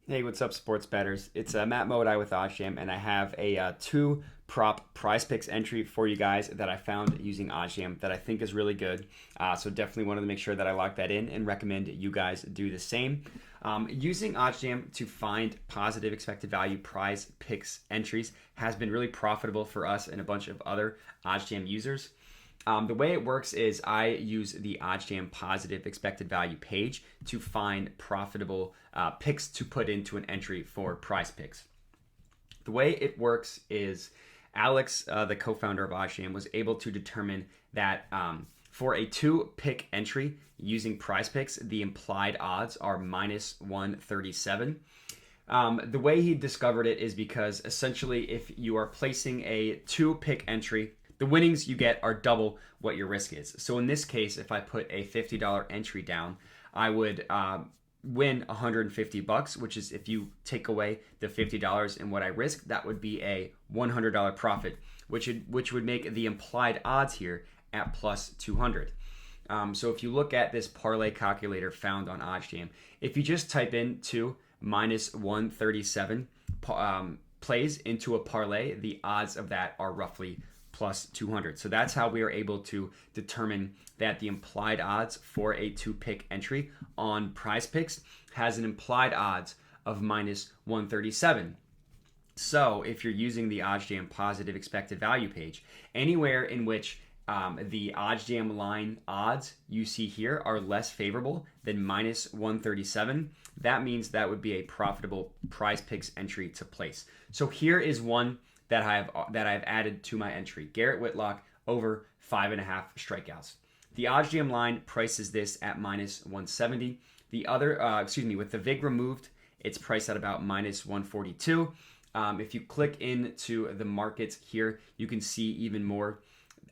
Hey, what's up, sports bettors? It's Matt Modai with OddsJam, and I have a two prop prize picks entry for you guys that I found using OddsJam that I think is really good. So definitely wanted to make sure that I lock that in and recommend you guys do the same. Using OddsJam to find positive expected value prize picks entries has been really profitable for us and a bunch of other OddsJam users. The way it works is I use the OddsJam Positive Expected Value page to find profitable picks to put into an entry for PrizePicks. The way it works is Alex, the co-founder of OddsJam, was able to determine that for a two-pick entry using PrizePicks, the implied odds are minus 137. The way he discovered it is because essentially if you are placing a two-pick entry, the winnings you get are double what your risk is. So in this case, if I put a $50 entry down, I would win 150 bucks, which is if you take away the $50 and what I risk, that would be a $100 profit, which would make the implied odds here at plus 200. So if you look at this parlay calculator found on OddsJam, if you just type in to minus 137 plays into a parlay, the odds of that are roughly plus 200. So that's how we are able to determine that the implied odds for a two-pick entry on PrizePicks has an implied odds of minus 137. So if you're using the OddsJam Positive Expected Value page, anywhere in which the OddsJam line odds you see here are less favorable than minus 137, that means that would be a profitable PrizePicks entry to place. So here is one that I've added to my entry. Garrett Whitlock over 5.5 strikeouts. The OddsJam line prices this at minus 170. The other, with the VIG removed, it's priced at about minus 142. If you click into the markets here, you can see even more.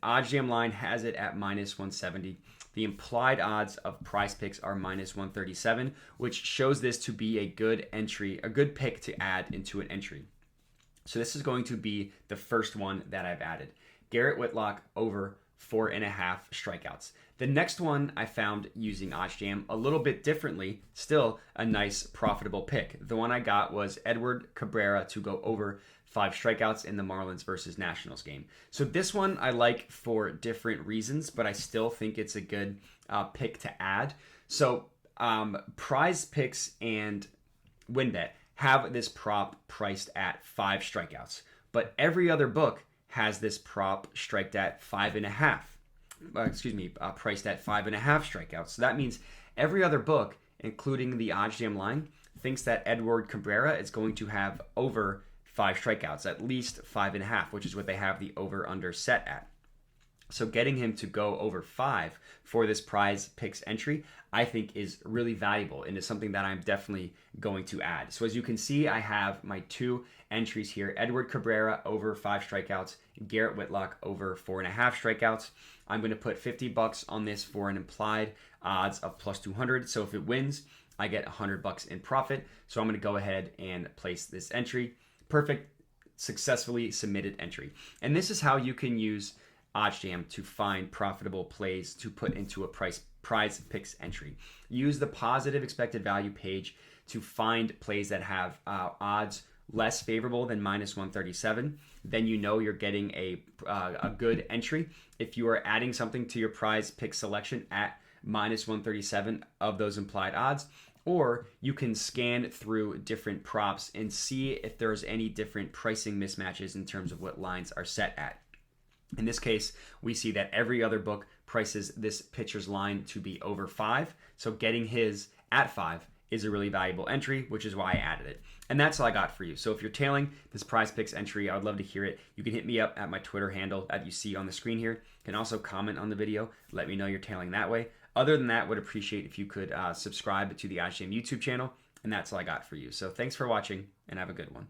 OddsJam line has it at minus 170. The implied odds of PrizePicks are minus 137, which shows this to be a good entry, a good pick to add into an entry. So this is going to be the first one that I've added. Garrett Whitlock over 4.5 strikeouts. The next one I found using OddsJam a little bit differently, still a nice profitable pick. The one I got was Edward Cabrera to go over 5 strikeouts in the Marlins versus Nationals game. So this one I like for different reasons, but I still think it's a good pick to add. So PrizePicks and WinBet have this prop priced at 5 strikeouts, but every other book has this prop striked at 5.5. Priced at 5.5 strikeouts. So that means every other book, including the OddsJam line, thinks that Edward Cabrera is going to have over 5 strikeouts, at least 5.5, which is what they have the over/under set at. So getting him to go over 5 for this PrizePicks entry, I think is really valuable and is something that I'm definitely going to add. So as you can see, I have my two entries here. Edward Cabrera over 5 strikeouts, Garrett Whitlock over 4.5 strikeouts. I'm going to put 50 bucks on this for an implied odds of plus 200. So if it wins, I get 100 bucks in profit. So I'm going to go ahead and place this entry. Perfect, successfully submitted entry. And this is how you can use OddsJam to find profitable plays to put into a PrizePicks entry. Use the positive expected value page to find plays that have odds less favorable than minus 137. Then you know you're getting a good entry. If you are adding something to your PrizePicks selection at minus 137 of those implied odds, or you can scan through different props and see if there's any different pricing mismatches in terms of what lines are set at. In this case, we see that every other book prices this pitcher's line to be over 5. So getting his at 5 is a really valuable entry, which is why I added it. And that's all I got for you. So if you're tailing this PrizePicks entry, I would love to hear it. You can hit me up at my Twitter handle that you see on the screen here. You can also comment on the video. Let me know you're tailing that way. Other than that, would appreciate if you could subscribe to the OddsJam YouTube channel. And that's all I got for you. So thanks for watching and have a good one.